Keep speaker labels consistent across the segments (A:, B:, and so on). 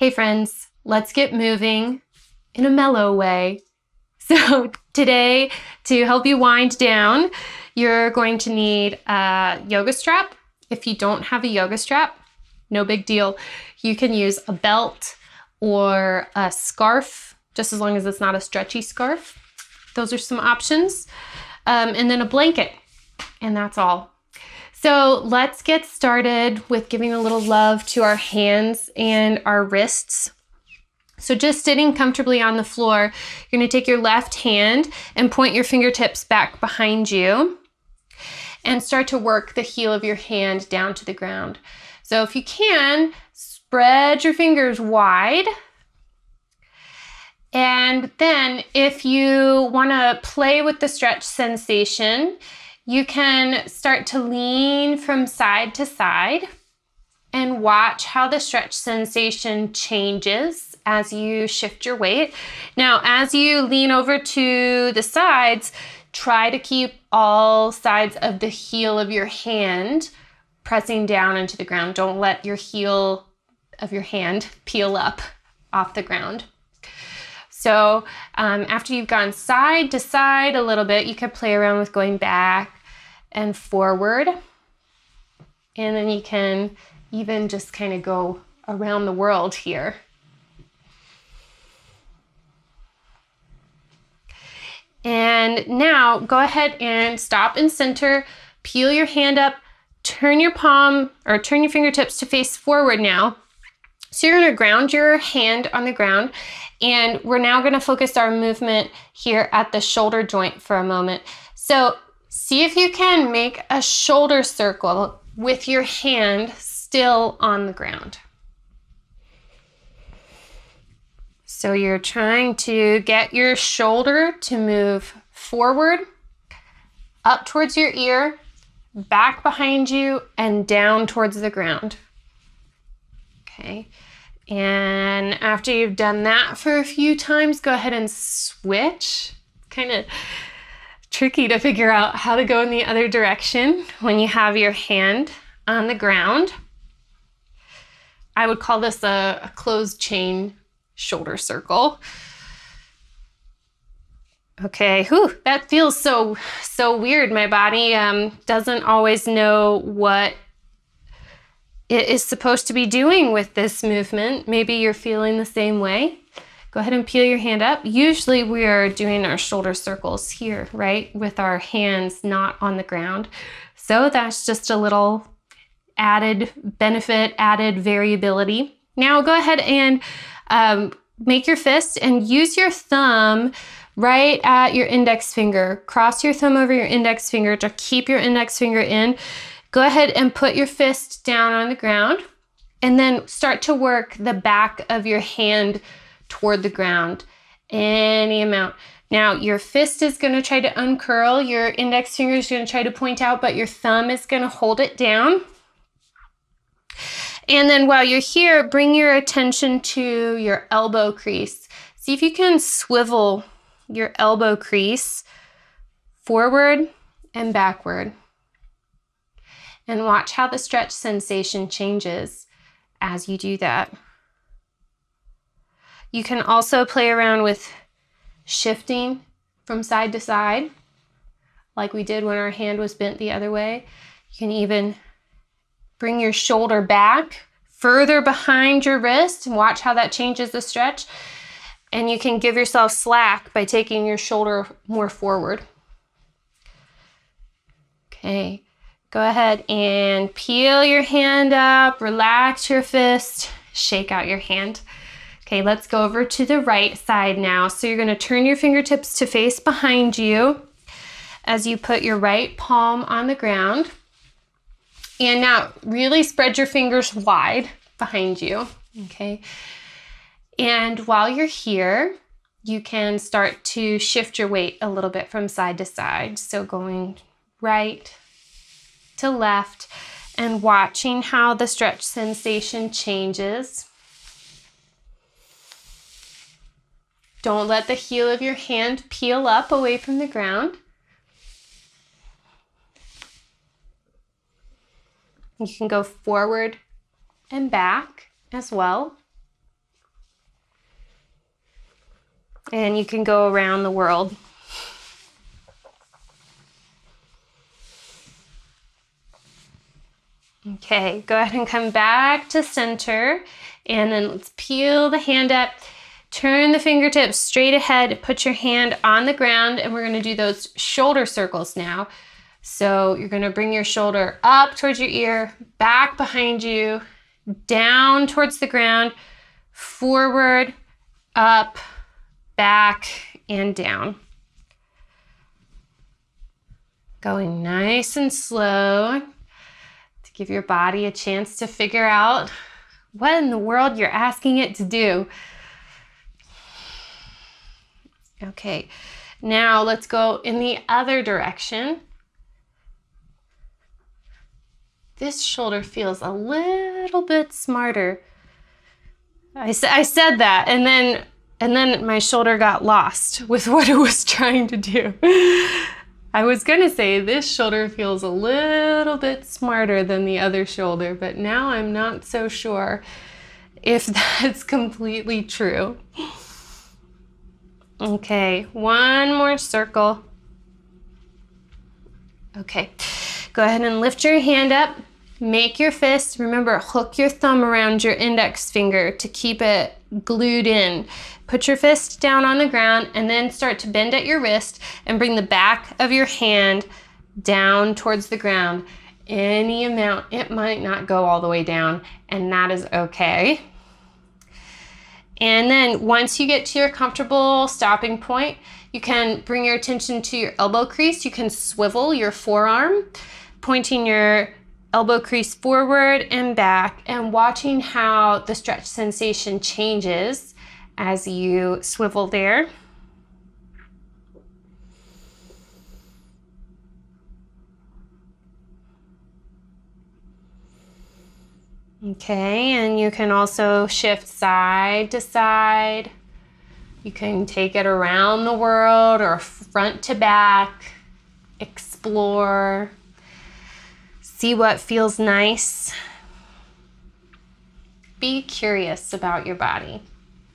A: Hey friends, let's get moving in a mellow way. So today, to help you wind down, you're going to need a yoga strap. If you don't have a yoga strap, no big deal. You can use a belt or a scarf, just as long as it's not a stretchy scarf. Those are some options. And then a blanket, and that's all. So let's get started with giving a little love to our hands and our wrists. So just sitting comfortably on the floor, you're going to take your left hand and point your fingertips back behind you and start to work the heel of your hand down to the ground. So if you can, spread your fingers wide. And then if you want to play with the stretch sensation, you can start to lean from side to side and watch how the stretch sensation changes as you shift your weight. Now, as you lean over to the sides, try to keep all sides of the heel of your hand pressing down into the ground. Don't let your heel of your hand peel up off the ground. So after you've gone side to side a little bit, you can play around with going back and forward. And then you can even just kind of go around the world here. And now go ahead and stop and center, peel your hand up, turn your palm or turn your fingertips to face forward now. So you're going to ground your hand on the ground, and we're now going to focus our movement here at the shoulder joint for a moment. So see if you can make a shoulder circle with your hand still on the ground. So you're trying to get your shoulder to move forward, up towards your ear, back behind you, and down towards the ground. Okay. And after you've done that for a few times, go ahead and switch. Kind of tricky to figure out how to go in the other direction when you have your hand on the ground. I would call this a closed chain shoulder circle. Okay, whew, that feels so weird. My body doesn't always know what it is supposed to be doing with this movement. Maybe you're feeling the same way. Go ahead and peel your hand up. Usually we are doing our shoulder circles here, right? With our hands not on the ground. So that's just a little added benefit, added variability. Now go ahead and make your fist and use your thumb right at your index finger. Cross your thumb over your index finger to keep your index finger in. Go ahead and put your fist down on the ground and then start to work the back of your hand toward the ground, any amount. Now your fist is going to try to uncurl, your index finger is going to try to point out, but your thumb is going to hold it down. And then while you're here, bring your attention to your elbow crease. See if you can swivel your elbow crease forward and backward. And watch how the stretch sensation changes as you do that. You can also play around with shifting from side to side, like we did when our hand was bent the other way. You can even bring your shoulder back further behind your wrist and watch how that changes the stretch. And you can give yourself slack by taking your shoulder more forward. Okay. Go ahead and peel your hand up, relax your fist, shake out your hand. Okay, let's go over to the right side now. So you're going to turn your fingertips to face behind you as you put your right palm on the ground. And now really spread your fingers wide behind you, okay? And while you're here, you can start to shift your weight a little bit from side to side. So going right to left and watching how the stretch sensation changes. Don't let the heel of your hand peel up away from the ground. You can go forward and back as well. And you can go around the world. Okay, go ahead and come back to center, and then let's peel the hand up, turn the fingertips straight ahead, put your hand on the ground, and we're gonna do those shoulder circles now. So you're gonna bring your shoulder up towards your ear, back behind you, down towards the ground, forward, up, back, and down. Going nice and slow to give your body a chance to figure out what in the world you're asking it to do. Okay, now let's go in the other direction. This shoulder feels a little bit smarter. I said that, and then my shoulder got lost with what it was trying to do. I was gonna say this shoulder feels a little bit smarter than the other shoulder, but now I'm not so sure if that's completely true. Okay, one more circle. Okay, go ahead and lift your hand up, make your fist. Remember, hook your thumb around your index finger to keep it glued in. Put your fist down on the ground and then start to bend at your wrist and bring the back of your hand down towards the ground. Any amount, it might not go all the way down, and that is okay. And then once you get to your comfortable stopping point, you can bring your attention to your elbow crease. You can swivel your forearm, pointing your elbow crease forward and back, and watching how the stretch sensation changes as you swivel there. Okay, and you can also shift side to side. You can take it around the world or front to back, explore, see what feels nice. Be curious about your body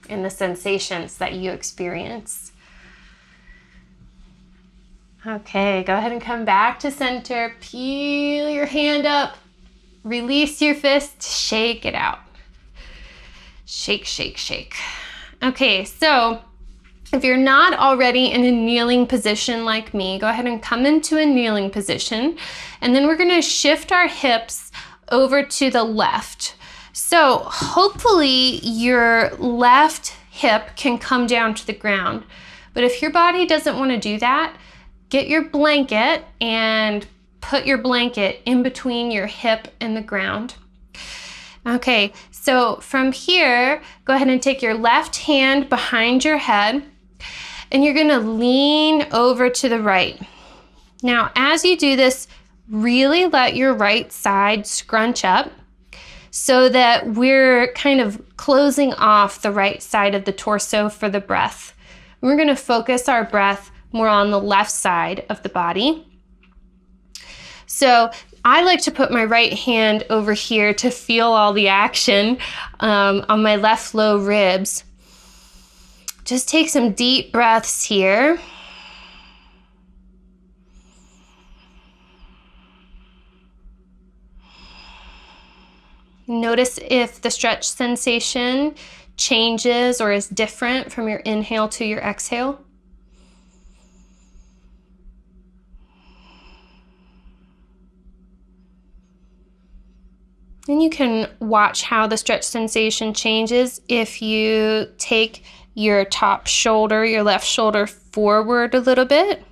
A: and the sensations that you experience. Okay, go ahead and come back to center. Peel your hand up, release your fist, shake it out. Shake, shake, shake. Okay, so if you're not already in a kneeling position like me, go ahead and come into a kneeling position, and then we're gonna shift our hips over to the left. So hopefully your left hip can come down to the ground. But if your body doesn't want to do that, get your blanket and put your blanket in between your hip and the ground. Okay, so from here, go ahead and take your left hand behind your head, and you're gonna lean over to the right. Now, as you do this, really let your right side scrunch up so that we're kind of closing off the right side of the torso for the breath. We're gonna focus our breath more on the left side of the body. So I like to put my right hand over here to feel all the action on my left low ribs. Just take some deep breaths here. Notice if the stretch sensation changes or is different from your inhale to your exhale. And you can watch how the stretch sensation changes if you take your top shoulder, your left shoulder forward a little bit.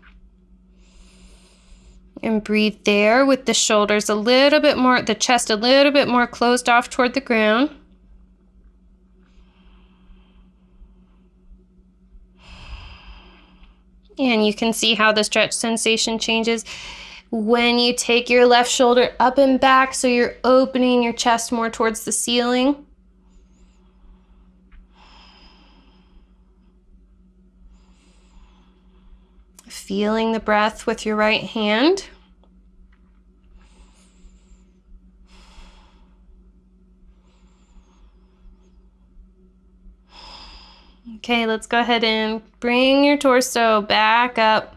A: And breathe there with the shoulders a little bit more, the chest a little bit more closed off toward the ground. And you can see how the stretch sensation changes when you take your left shoulder up and back, so you're opening your chest more towards the ceiling. Feeling the breath with your right hand. Okay, let's go ahead and bring your torso back up.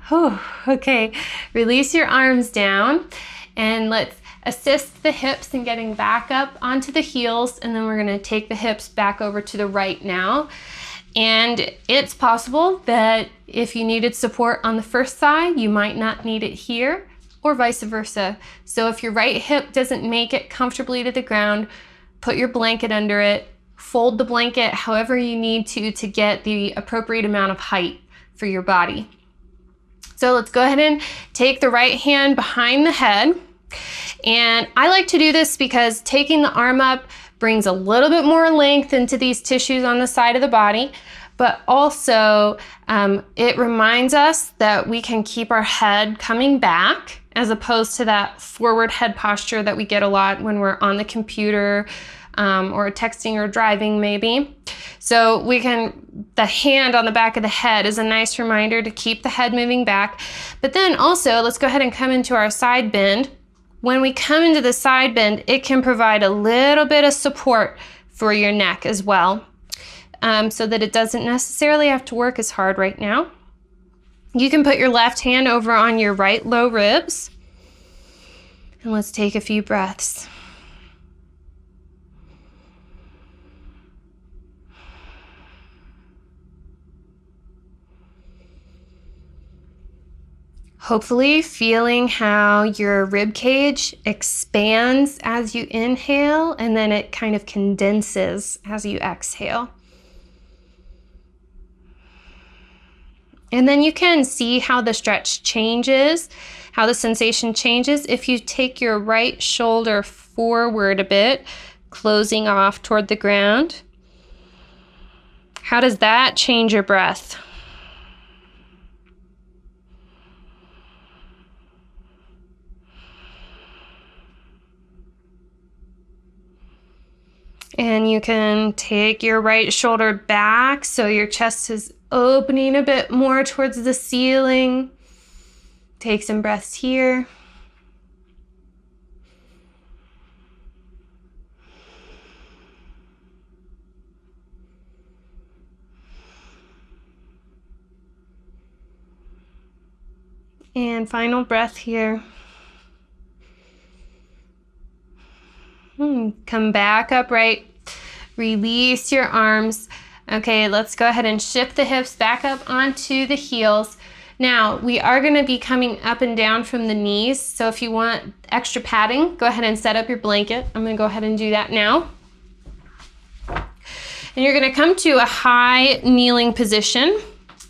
A: Whew, okay, release your arms down and let's assist the hips in getting back up onto the heels, and then we're gonna take the hips back over to the right now. And it's possible that if you needed support on the first side, you might not need it here, or vice versa. So if your right hip doesn't make it comfortably to the ground, put your blanket under it, fold the blanket however you need to get the appropriate amount of height for your body. So let's go ahead and take the right hand behind the head. And I like to do this because taking the arm up brings a little bit more length into these tissues on the side of the body, but also it reminds us that we can keep our head coming back as opposed to that forward head posture that we get a lot when we're on the computer or texting or driving maybe. So the hand on the back of the head is a nice reminder to keep the head moving back. But then also, let's go ahead and come into our side bend. When we come into the side bend, it can provide a little bit of support for your neck as well, so that it doesn't necessarily have to work as hard right now. You can put your left hand over on your right low ribs. And let's take a few breaths. Hopefully feeling how your rib cage expands as you inhale, and then it kind of condenses as you exhale. And then you can see how the stretch changes, how the sensation changes if you take your right shoulder forward a bit, closing off toward the ground. How does that change your breath? And you can take your right shoulder back so your chest is opening a bit more towards the ceiling. Take some breaths here. And final breath here. Come back upright. Release your arms. Okay, let's go ahead and shift the hips back up onto the heels. Now, we are going to be coming up and down from the knees, so if you want extra padding, go ahead and set up your blanket. I'm going to go ahead and do that now. And you're going to come to a high kneeling position.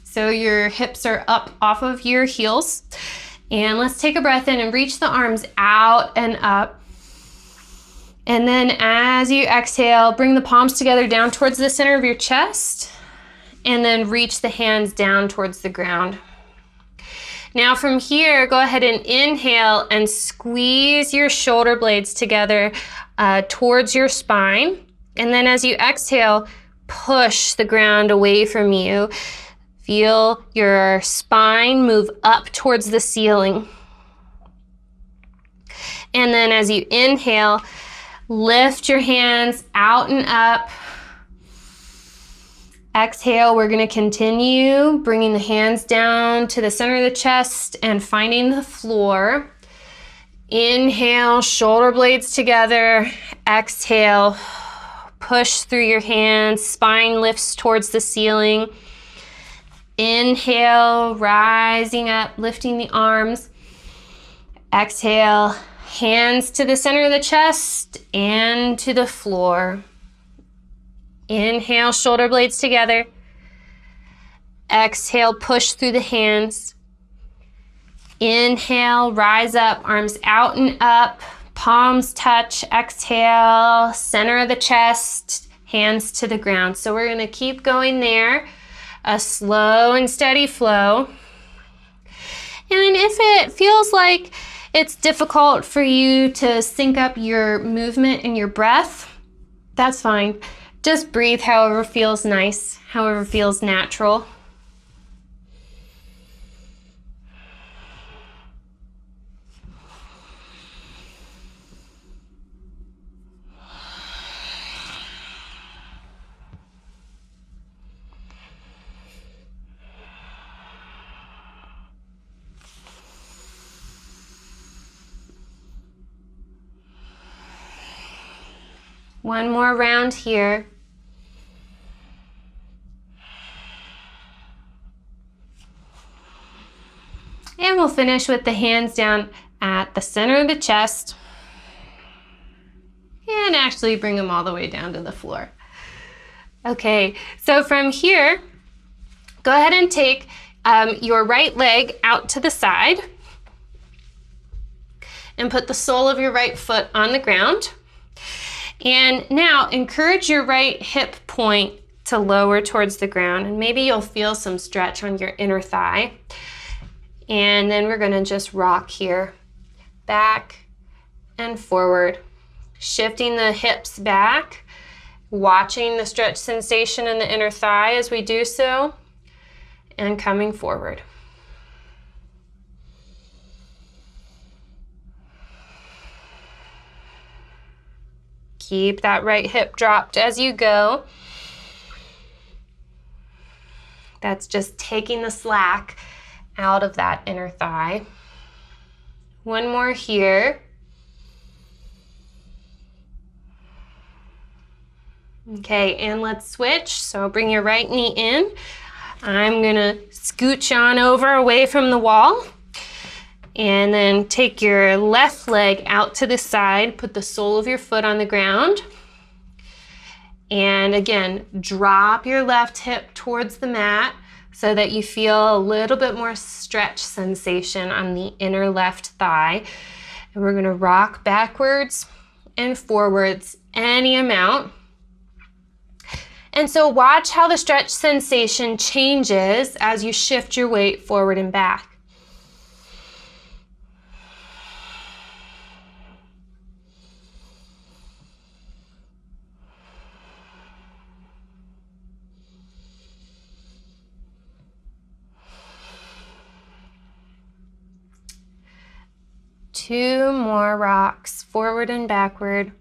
A: So your hips are up off of your heels. And let's take a breath in and reach the arms out and up. And then as you exhale, bring the palms together down towards the center of your chest, and then reach the hands down towards the ground. Now from here, go ahead and inhale and squeeze your shoulder blades together towards your spine. And then as you exhale, push the ground away from you. Feel your spine move up towards the ceiling. And then as you inhale, lift your hands out and up. Exhale, we're going to continue bringing the hands down to the center of the chest and finding the floor. Inhale, shoulder blades together. Exhale, push through your hands, spine lifts towards the ceiling. Inhale, rising up, lifting the arms. Exhale, hands to the center of the chest and to the floor. Inhale, shoulder blades together. Exhale, push through the hands. Inhale, rise up, arms out and up, palms touch. Exhale, center of the chest, hands to the ground. So we're going to keep going there, a slow and steady flow. And if it feels like it's difficult for you to sync up your movement and your breath, that's fine. Just breathe however feels nice, however feels natural. One more round here. And we'll finish with the hands down at the center of the chest. And actually bring them all the way down to the floor. Okay, so from here, go ahead and take your right leg out to the side and put the sole of your right foot on the ground. And now encourage your right hip point to lower towards the ground, and maybe you'll feel some stretch on your inner thigh. And then we're gonna just rock here, back and forward, shifting the hips back, watching the stretch sensation in the inner thigh as we do so, and coming forward. Keep that right hip dropped as you go. That's just taking the slack out of that inner thigh. One more here. Okay, and let's switch. So bring your right knee in. I'm gonna scooch on over away from the wall. And then take your left leg out to the side, put the sole of your foot on the ground. And again, drop your left hip towards the mat so that you feel a little bit more stretch sensation on the inner left thigh. And we're gonna rock backwards and forwards any amount. And so watch how the stretch sensation changes as you shift your weight forward and back. Two more rocks, forward and backward.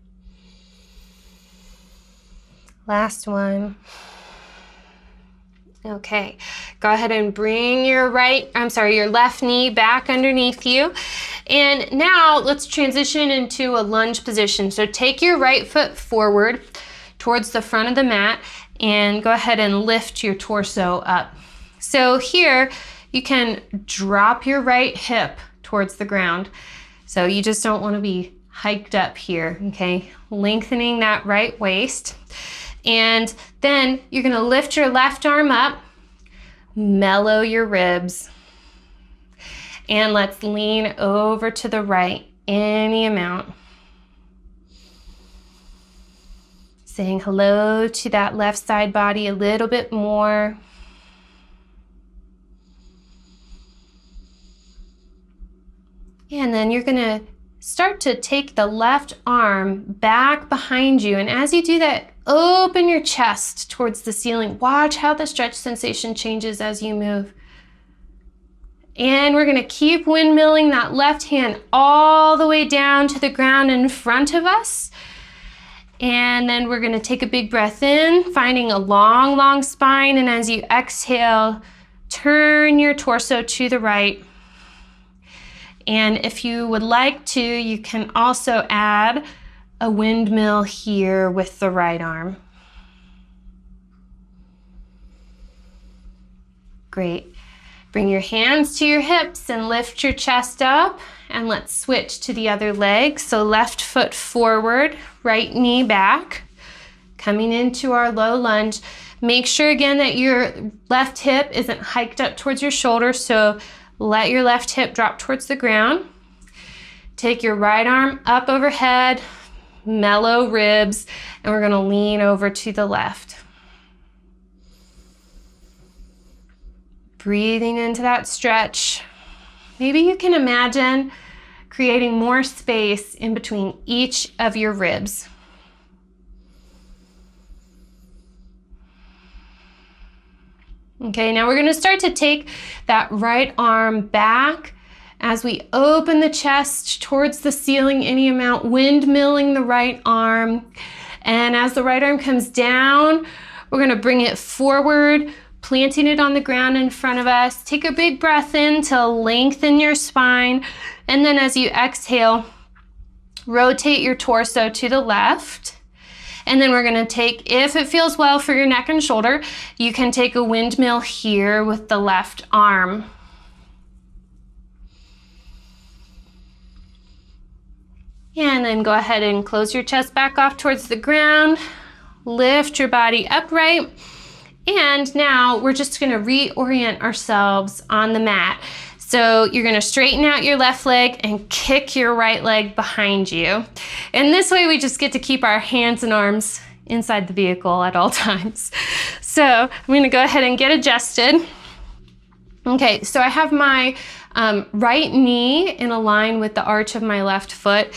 A: Last one. Okay, go ahead and bring your your left knee back underneath you. And now let's transition into a lunge position. So take your right foot forward towards the front of the mat and go ahead and lift your torso up. So here you can drop your right hip towards the ground. So you just don't want to be hiked up here, okay? Lengthening that right waist. And then you're gonna lift your left arm up, mellow your ribs, and let's lean over to the right any amount. Saying hello to that left side body a little bit more. And then you're gonna start to take the left arm back behind you. And as you do that, open your chest towards the ceiling. Watch how the stretch sensation changes as you move. And we're gonna keep windmilling that left hand all the way down to the ground in front of us. And then we're gonna take a big breath in, finding a long, long spine. And as you exhale, turn your torso to the right. And if you would like to, you can also add a windmill here with the right arm. Great. Bring your hands to your hips and lift your chest up, and let's switch to the other leg. So left foot forward, right knee back, coming into our low lunge. Make sure again that your left hip isn't hiked up towards your shoulder, so let your left hip drop towards the ground. Take your right arm up overhead, mellow ribs, and we're gonna lean over to the left. Breathing into that stretch. Maybe you can imagine creating more space in between each of your ribs. Okay, now we're gonna start to take that right arm back as we open the chest towards the ceiling any amount, windmilling the right arm. And as the right arm comes down, we're gonna bring it forward, planting it on the ground in front of us. Take a big breath in to lengthen your spine. And then as you exhale, rotate your torso to the left. And then we're gonna take, if it feels well for your neck and shoulder, you can take a windmill here with the left arm. And then go ahead and close your chest back off towards the ground. Lift your body upright. And now we're just gonna reorient ourselves on the mat. So you're gonna straighten out your left leg and kick your right leg behind you. And this way we just get to keep our hands and arms inside the vehicle at all times. So I'm gonna go ahead and get adjusted. Okay, so I have my right knee in a line with the arch of my left foot.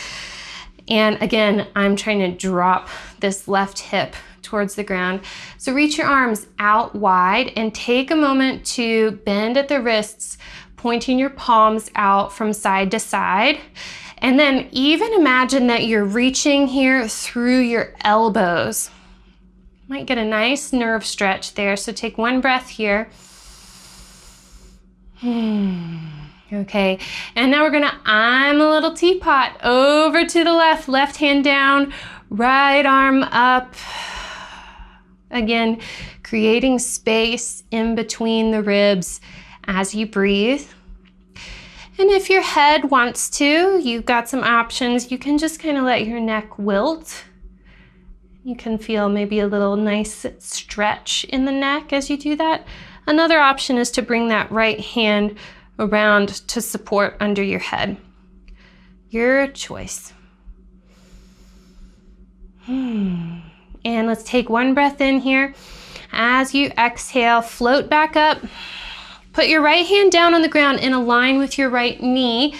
A: And again, I'm trying to drop this left hip towards the ground. So reach your arms out wide and take a moment to bend at the wrists, pointing your palms out from side to side. And then even imagine that you're reaching here through your elbows. Might get a nice nerve stretch there. So take one breath here. Okay, and now we're gonna I'm a little teapot over to the left, left hand down, right arm up. Again, creating space in between the ribs as you breathe. And if your head wants to, you've got some options. You can just kind of let your neck wilt. You can feel maybe a little nice stretch in the neck as you do that. Another option is to bring that right hand around to support under your head. Your choice. And let's take one breath in here. As you exhale, float back up. Put your right hand down on the ground in a line with your right knee.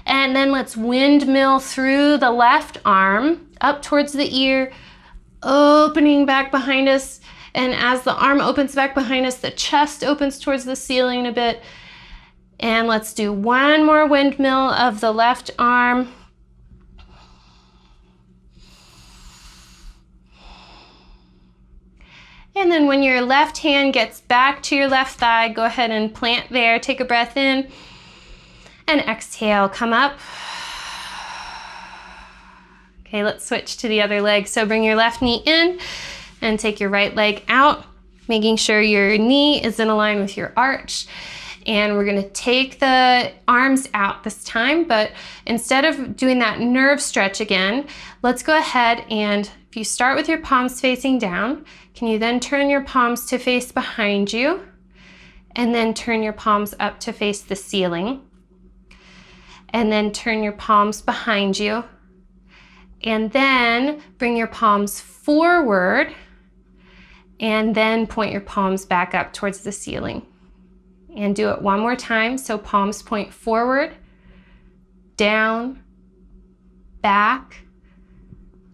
A: And then let's windmill through the left arm up towards the ear, opening back behind us. And as the arm opens back behind us, the chest opens towards the ceiling a bit. And let's do one more windmill of the left arm. And then when your left hand gets back to your left thigh, go ahead and plant there. Take a breath in and exhale, come up. Okay, let's switch to the other leg. So bring your left knee in and take your right leg out, making sure your knee is in a line with your arch. And we're gonna take the arms out this time, but instead of doing that nerve stretch again, let's go ahead and if you start with your palms facing down, can you then turn your palms to face behind you and then turn your palms up to face the ceiling and then turn your palms behind you and then bring your palms forward and then point your palms back up towards the ceiling. And do it one more time. So palms point forward, down, back,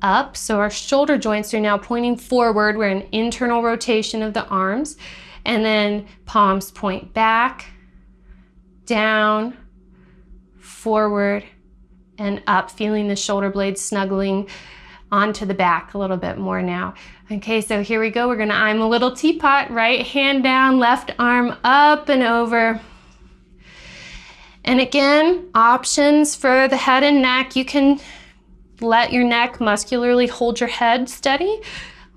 A: up. So our shoulder joints are now pointing forward. We're in internal rotation of the arms. And then palms point back, down, forward, and up, feeling the shoulder blades snuggling onto the back a little bit more now. Okay, so here we go. We're gonna I'm a little teapot, right hand down, left arm up and over. And again, options for the head and neck. You can let your neck muscularly hold your head steady,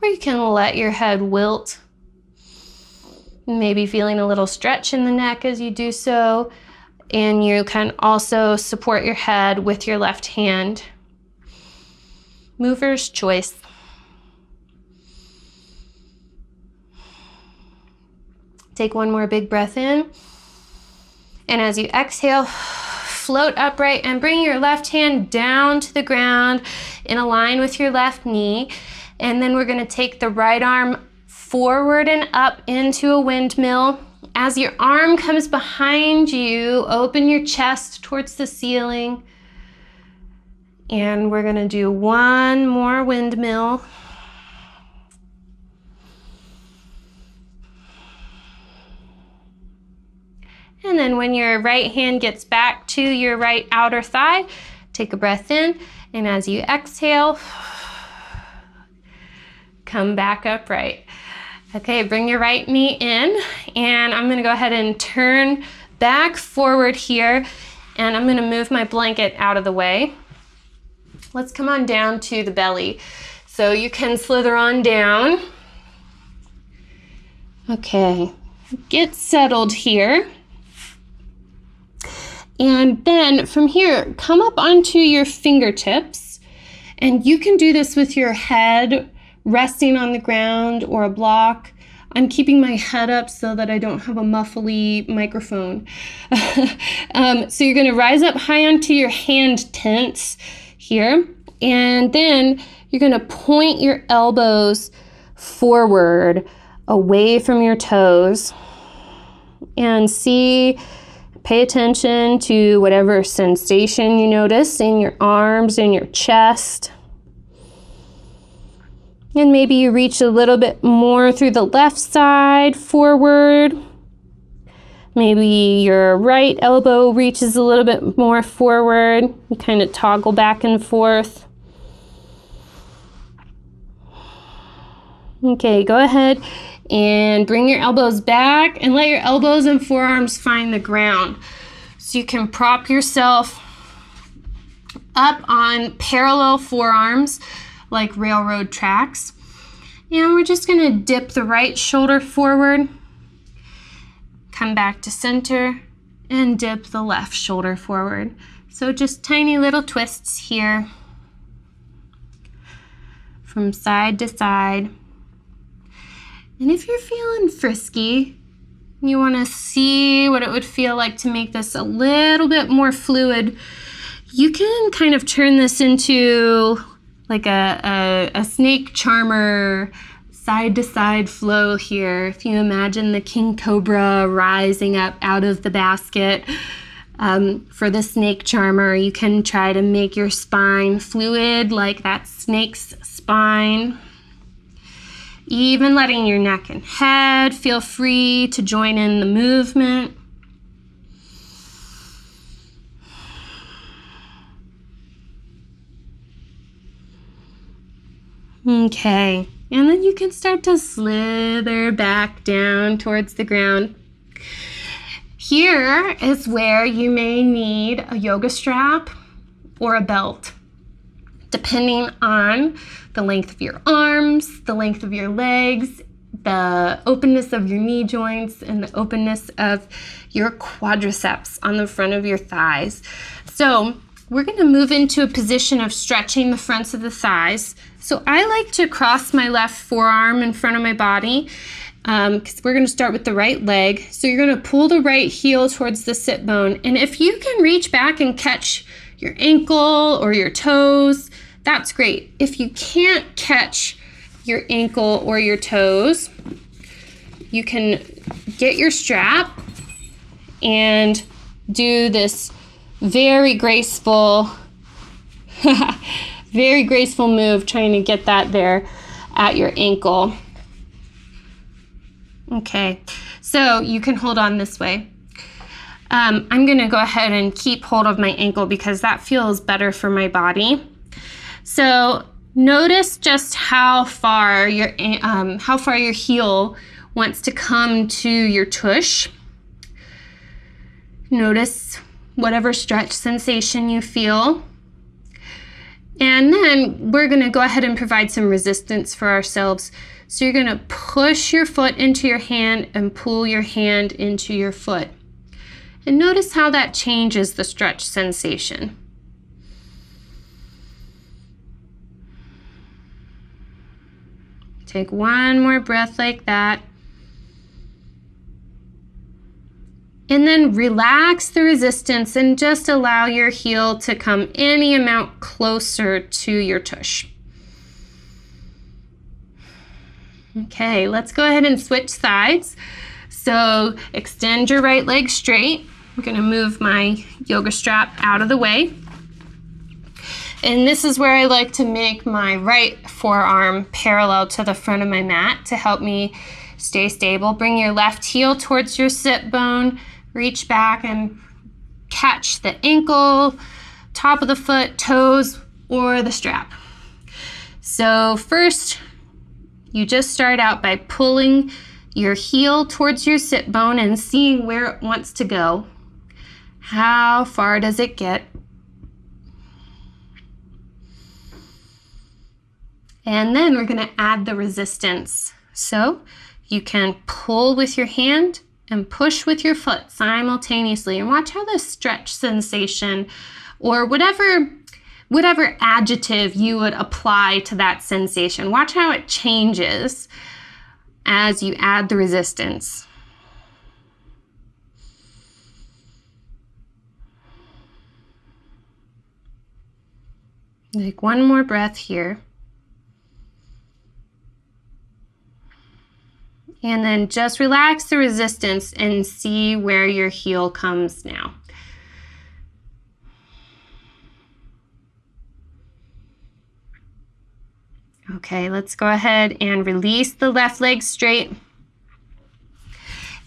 A: or you can let your head wilt. Maybe feeling a little stretch in the neck as you do so. And you can also support your head with your left hand. Mover's choice. Take one more big breath in. And as you exhale, float upright and bring your left hand down to the ground in a line with your left knee. And then we're gonna take the right arm forward and up into a windmill. As your arm comes behind you, open your chest towards the ceiling. And we're gonna do one more windmill. And then when your right hand gets back to your right outer thigh, take a breath in. And as you exhale, come back upright. Okay, bring your right knee in. And I'm gonna go ahead and turn back forward here. And I'm gonna move my blanket out of the way. Let's come on down to the belly. So So you can slither on down. Okay, get settled here. And then from here, come up onto your fingertips. And you can do this with your head resting on the ground or a block. I'm keeping my head up so that I don't have a muffly microphone. So you're gonna rise up high onto your hand tents here. And then you're gonna point your elbows forward, away from your toes. And pay attention to whatever sensation you notice in your arms, in your chest. And maybe you reach a little bit more through the left side forward. Maybe your right elbow reaches a little bit more forward. You kind of toggle back and forth. Okay, go ahead and bring your elbows back and let your elbows and forearms find the ground. So you can prop yourself up on parallel forearms like railroad tracks. And we're just gonna dip the right shoulder forward, come back to center, and dip the left shoulder forward. So just tiny little twists here from side to side. And if you're feeling frisky, you want to see what it would feel like to make this a little bit more fluid, you can kind of turn this into like a snake charmer side to side flow here. If you imagine the king cobra rising up out of the basket, for the snake charmer, you can try to make your spine fluid like that snake's spine. Even letting your neck and head feel free to join in the movement. Okay, and then you can start to slither back down towards the ground. Here is where you may need a yoga strap or a belt, depending on the length of your arms, the length of your legs, the openness of your knee joints, and the openness of your quadriceps on the front of your thighs. So we're gonna move into a position of stretching the fronts of the thighs. So I like to cross my left forearm in front of my body, because we're gonna start with the right leg. So you're gonna pull the right heel towards the sit bone. And if you can reach back and catch your ankle or your toes, that's great. If you can't catch your ankle or your toes, you can get your strap and do this very graceful, very graceful move, trying to get that there at your ankle. Okay, so you can hold on this way. I'm gonna go ahead and keep hold of my ankle because that feels better for my body. So notice just how far your heel wants to come to your tush. Notice whatever stretch sensation you feel. And then we're gonna go ahead and provide some resistance for ourselves. So you're gonna push your foot into your hand and pull your hand into your foot. And notice how that changes the stretch sensation. Take one more breath like that. And then relax the resistance and just allow your heel to come any amount closer to your tush. Okay, let's go ahead and switch sides. So extend your right leg straight. I'm gonna move my yoga strap out of the way. And this is where I like to make my right forearm parallel to the front of my mat to help me stay stable. Bring your left heel towards your sit bone, reach back and catch the ankle, top of the foot, toes, or the strap. So first, you just start out by pulling your heel towards your sit bone and seeing where it wants to go. How far does it get? And then we're gonna add the resistance. So you can pull with your hand and push with your foot simultaneously, and watch how the stretch sensation, or whatever adjective you would apply to that sensation, watch how it changes as you add the resistance. Take one more breath here. And then just relax the resistance and see where your heel comes now. Okay, let's go ahead and release the left leg straight.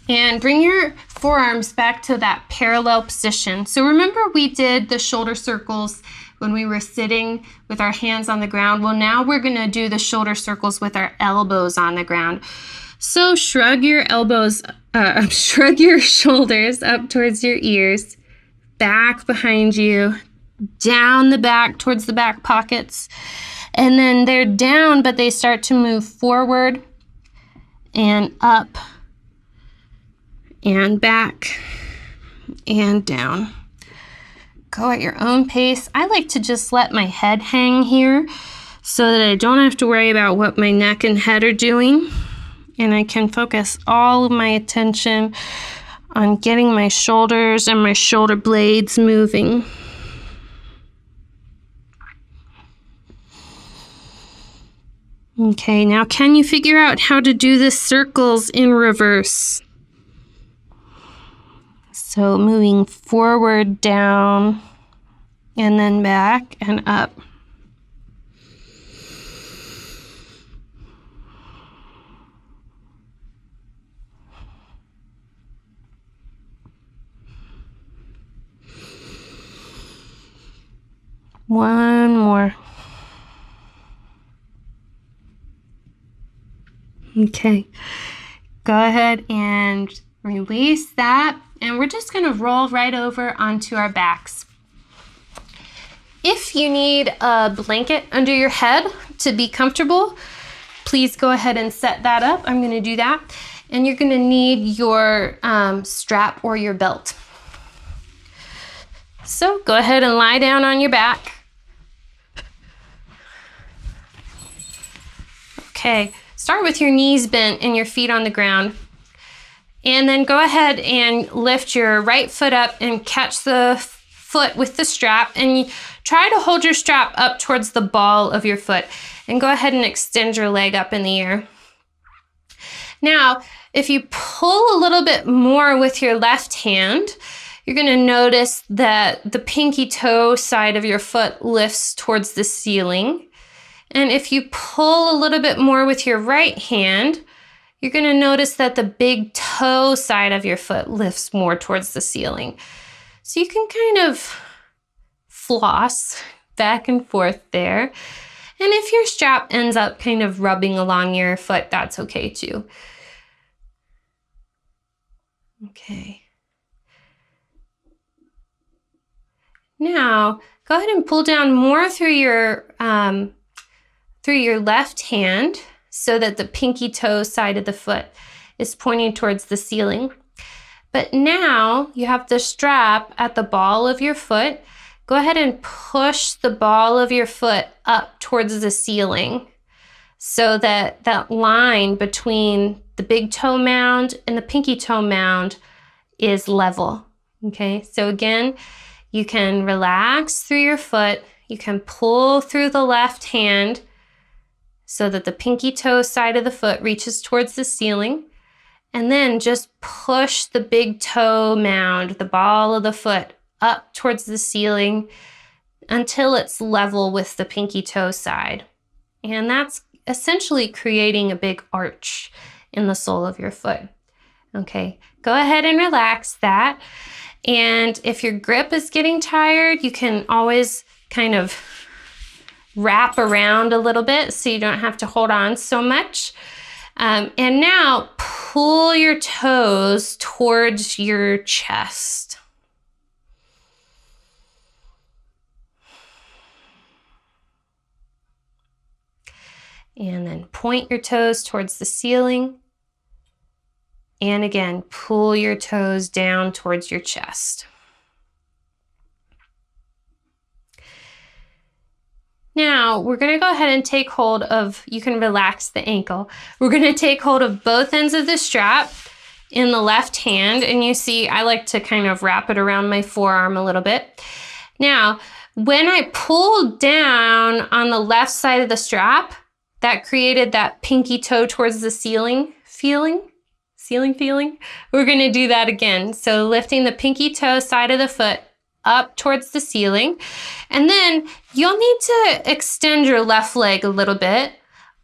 A: And bring your forearms back to that parallel position. So remember we did the shoulder circles when we were sitting with our hands on the ground. Well, now we're gonna do the shoulder circles with our elbows on the ground. So shrug your shoulders up towards your ears, back behind you, down the back towards the back pockets. And then they're down, but they start to move forward and up and back and down. Go at your own pace. I like to just let my head hang here so that I don't have to worry about what my neck and head are doing. And I can focus all of my attention on getting my shoulders and my shoulder blades moving. Okay, now can you figure out how to do the circles in reverse? So moving forward, down, and then back and up. One more. Okay, go ahead and release that, and we're just going to roll right over onto our backs. If you need a blanket under your head to be comfortable, please go ahead and set that up. I'm going to do that, and you're going to need your strap or your belt. So go ahead and lie down on your back. Okay. Start with your knees bent and your feet on the ground. And then go ahead and lift your right foot up and catch the foot with the strap. And try to hold your strap up towards the ball of your foot. And go ahead and extend your leg up in the air. Now, if you pull a little bit more with your left hand, you're going to notice that the pinky toe side of your foot lifts towards the ceiling. And if you pull a little bit more with your right hand, you're going to notice that the big toe side of your foot lifts more towards the ceiling. So you can kind of floss back and forth there. And if your strap ends up kind of rubbing along your foot, that's okay too. Okay. Now, go ahead and pull down more through your left hand so that the pinky toe side of the foot is pointing towards the ceiling. But now you have the strap at the ball of your foot. Go ahead and push the ball of your foot up towards the ceiling so that that line between the big toe mound and the pinky toe mound is level. Okay, so again, you can relax through your foot. You can pull through the left hand so that the pinky toe side of the foot reaches towards the ceiling. And then just push the big toe mound, the ball of the foot, up towards the ceiling until it's level with the pinky toe side. And that's essentially creating a big arch in the sole of your foot. Okay, go ahead and relax that. And if your grip is getting tired, you can always kind of wrap around a little bit so you don't have to hold on so much. And now pull your toes towards your chest. And then point your toes towards the ceiling. And again, pull your toes down towards your chest. Now, we're going to go ahead and take hold of, you can relax the ankle. We're going to take hold of both ends of the strap in the left hand. And you see, I like to kind of wrap it around my forearm a little bit. Now, when I pulled down on the left side of the strap, that created that pinky toe towards the ceiling feeling. We're going to do that again. So lifting the pinky toe side of the foot up towards the ceiling. And then you'll need to extend your left leg a little bit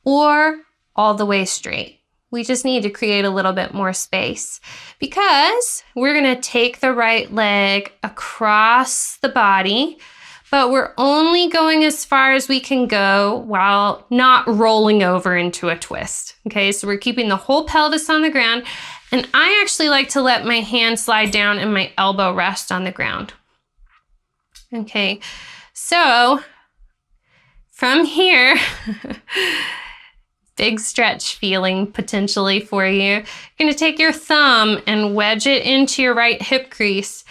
A: or all the way straight. We just need to create a little bit more space because we're going to take the right leg across the body, but we're only going as far as we can go while not rolling over into a twist. Okay, so we're keeping the whole pelvis on the ground, and I actually like to let my hand slide down and my elbow rest on the ground. Okay, so from here, big stretch feeling potentially for you. You're going to take your thumb and wedge it into your right hip crease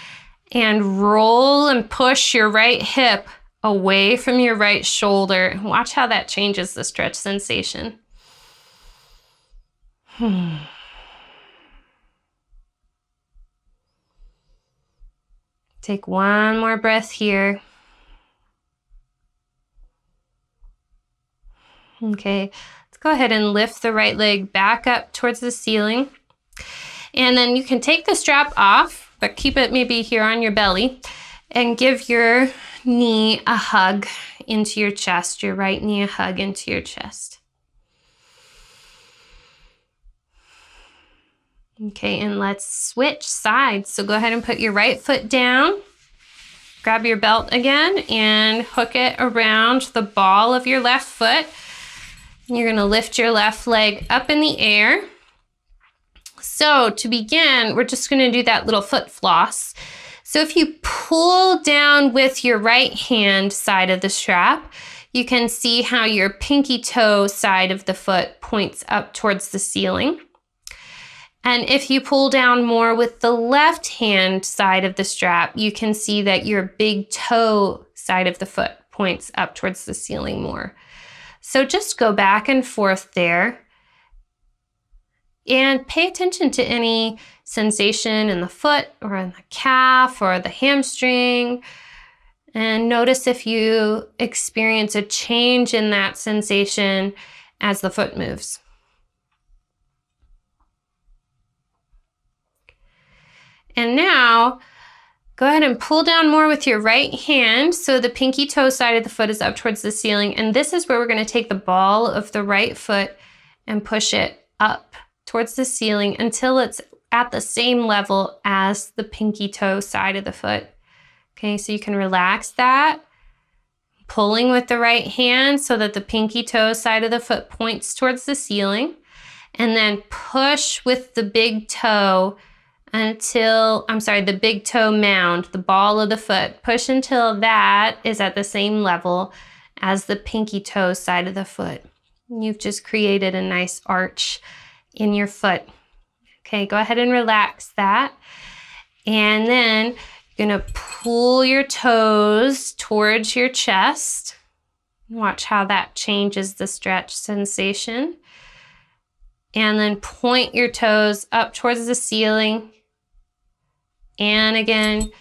A: and roll and push your right hip away from your right shoulder. Watch how that changes the stretch sensation. Take one more breath here. Okay, let's go ahead and lift the right leg back up towards the ceiling. And then you can take the strap off, but keep it maybe here on your belly, and give your knee a hug into your chest, your right knee a hug into your chest. Okay, and let's switch sides. So go ahead and put your right foot down, grab your belt again, and hook it around the ball of your left foot. You're going to lift your left leg up in the air. So to begin, we're just going to do that little foot floss. So if you pull down with your right hand side of the strap, you can see how your pinky toe side of the foot points up towards the ceiling. And if you pull down more with the left hand side of the strap, you can see that your big toe side of the foot points up towards the ceiling more. So just go back and forth there and pay attention to any sensation in the foot or in the calf or the hamstring. And notice if you experience a change in that sensation as the foot moves. And now, go ahead and pull down more with your right hand so the pinky toe side of the foot is up towards the ceiling. And this is where we're going to take the ball of the right foot and push it up towards the ceiling until it's at the same level as the pinky toe side of the foot. Okay, so you can relax that, pulling with the right hand so that the pinky toe side of the foot points towards the ceiling, and then push with the big toe the big toe mound, the ball of the foot. Push until that is at the same level as the pinky toe side of the foot. You've just created a nice arch in your foot. Okay, go ahead and relax that. And then you're going to pull your toes towards your chest. Watch how that changes the stretch sensation. And then point your toes up towards the ceiling. And again,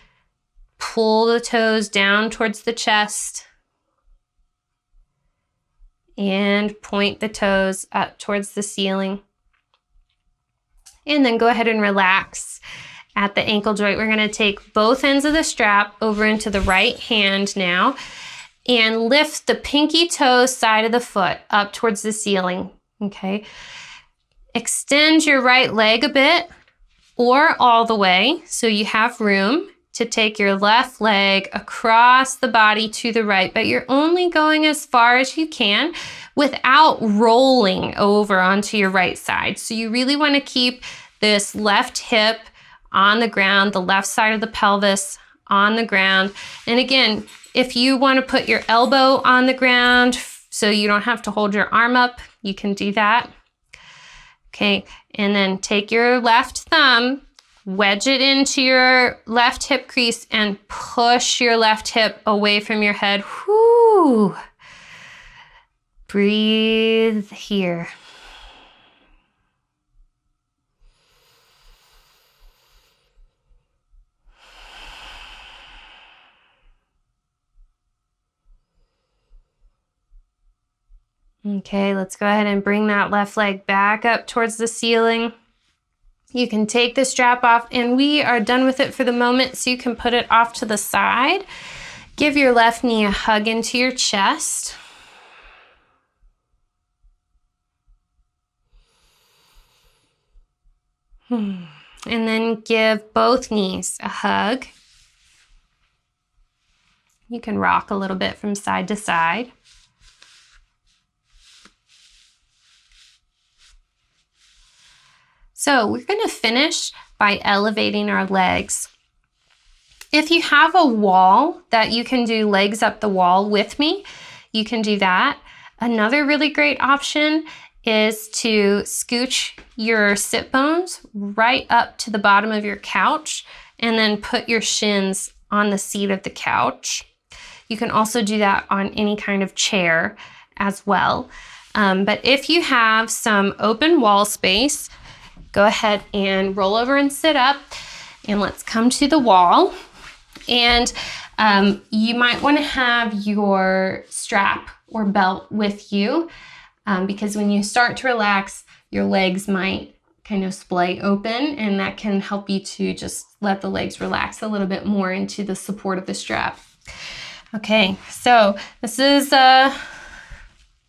A: pull the toes down towards the chest. And point the toes up towards the ceiling. And then go ahead and relax at the ankle joint. We're going to take both ends of the strap over into the right hand now and lift the pinky toe side of the foot up towards the ceiling. Okay. Extend your right leg a bit or all the way so you have room to take your left leg across the body to the right, but you're only going as far as you can without rolling over onto your right side. So you really want to keep this left hip on the ground, the left side of the pelvis on the ground. And again, if you want to put your elbow on the ground so you don't have to hold your arm up. You can do that. Okay, and then take your left thumb, wedge it into your left hip crease and push your left hip away from your head. Whoo! Breathe here. Okay, let's go ahead and bring that left leg back up towards the ceiling. You can take the strap off, and we are done with it for the moment, so you can put it off to the side. Give your left knee a hug into your chest. And then give both knees a hug. You can rock a little bit from side to side. So we're going to finish by elevating our legs. If you have a wall that you can do legs up the wall with me, you can do that. Another really great option is to scooch your sit bones right up to the bottom of your couch and then put your shins on the seat of the couch. You can also do that on any kind of chair as well. But if you have some open wall space, go ahead and roll over and sit up, and let's come to the wall. And you might want to have your strap or belt with you because when you start to relax, your legs might kind of splay open, and that can help you to just let the legs relax a little bit more into the support of the strap. Okay, so this is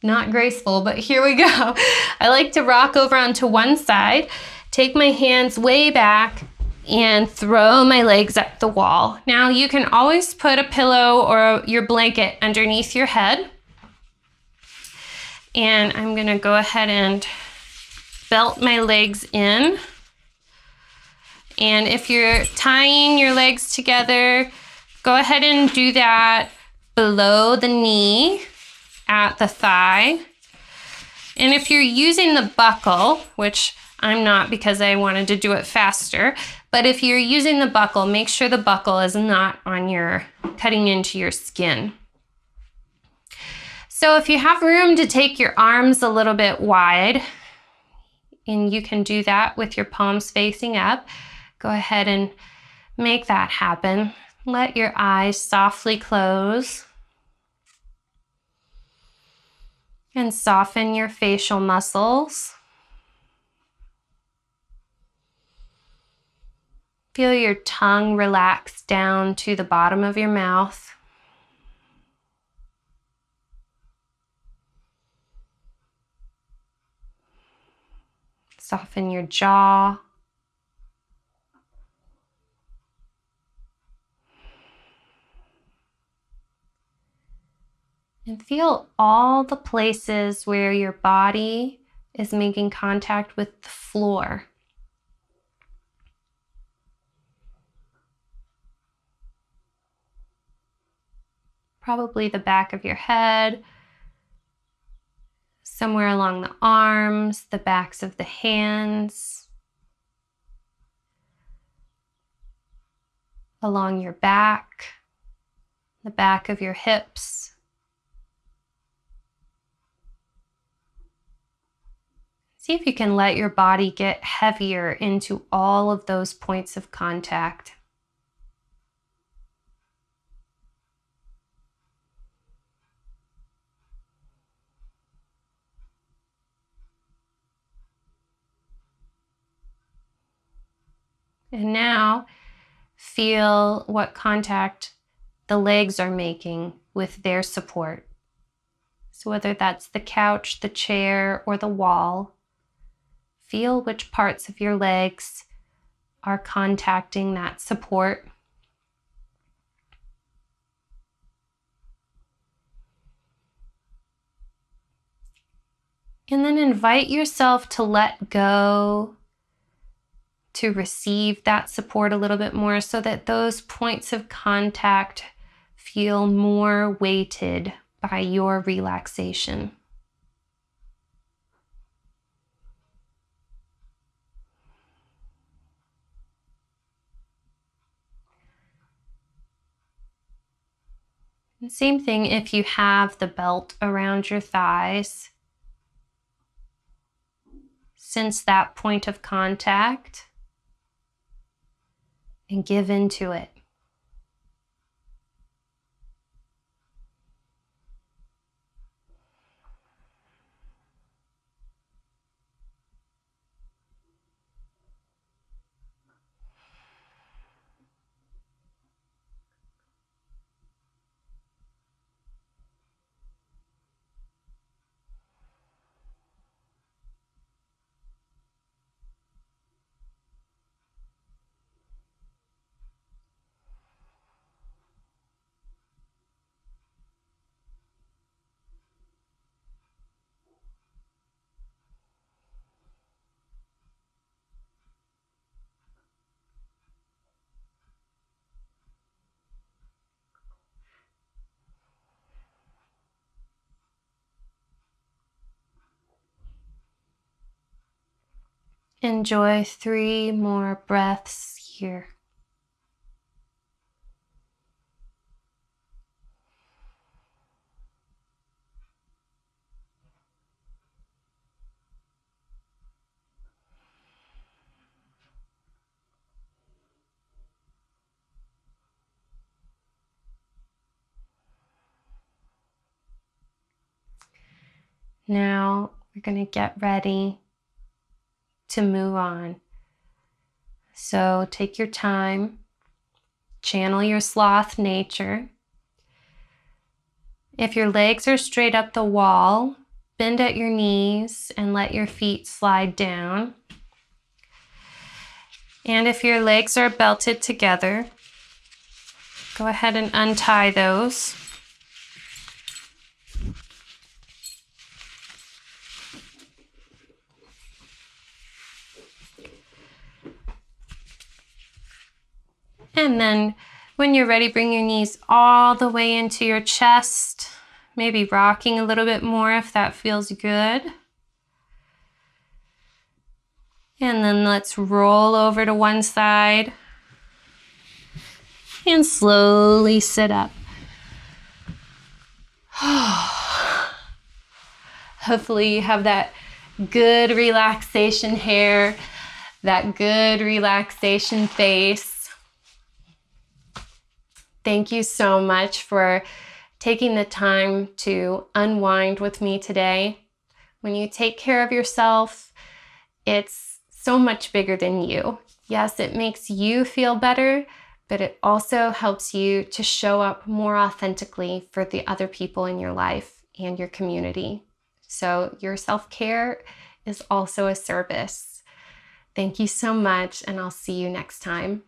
A: not graceful, but here we go. I like to rock over onto one side, take my hands way back, and throw my legs up the wall. Now you can always put a pillow or your blanket underneath your head. And I'm gonna go ahead and belt my legs in. And if you're tying your legs together, go ahead and do that below the knee at the thigh. And if you're using the buckle, which I'm not because I wanted to do it faster, but if you're using the buckle, make sure the buckle is not on your, cutting into your skin. So if you have room to take your arms a little bit wide, and you can do that with your palms facing up, go ahead and make that happen. Let your eyes softly close. And soften your facial muscles. Feel your tongue relax down to the bottom of your mouth. Soften your jaw. And feel all the places where your body is making contact with the floor. Probably the back of your head, somewhere along the arms, the backs of the hands, along your back, the back of your hips. See if you can let your body get heavier into all of those points of contact. And now feel what contact the legs are making with their support. So whether that's the couch, the chair, or the wall, feel which parts of your legs are contacting that support. And then invite yourself to let go, to receive that support a little bit more so that those points of contact feel more weighted by your relaxation. And same thing if you have the belt around your thighs. Sense that point of contact and give into it. Enjoy 3 more breaths here. Now we're going to get ready to move on. So take your time, channel your sloth nature. If your legs are straight up the wall, bend at your knees and let your feet slide down. And if your legs are belted together, go ahead and untie those. And then when you're ready, bring your knees all the way into your chest, maybe rocking a little bit more if that feels good. And then let's roll over to one side and slowly sit up. Hopefully you have that good relaxation hair, that good relaxation face. Thank you so much for taking the time to unwind with me today. When you take care of yourself, it's so much bigger than you. Yes, it makes you feel better, but it also helps you to show up more authentically for the other people in your life and your community. So your self-care is also a service. Thank you so much, and I'll see you next time.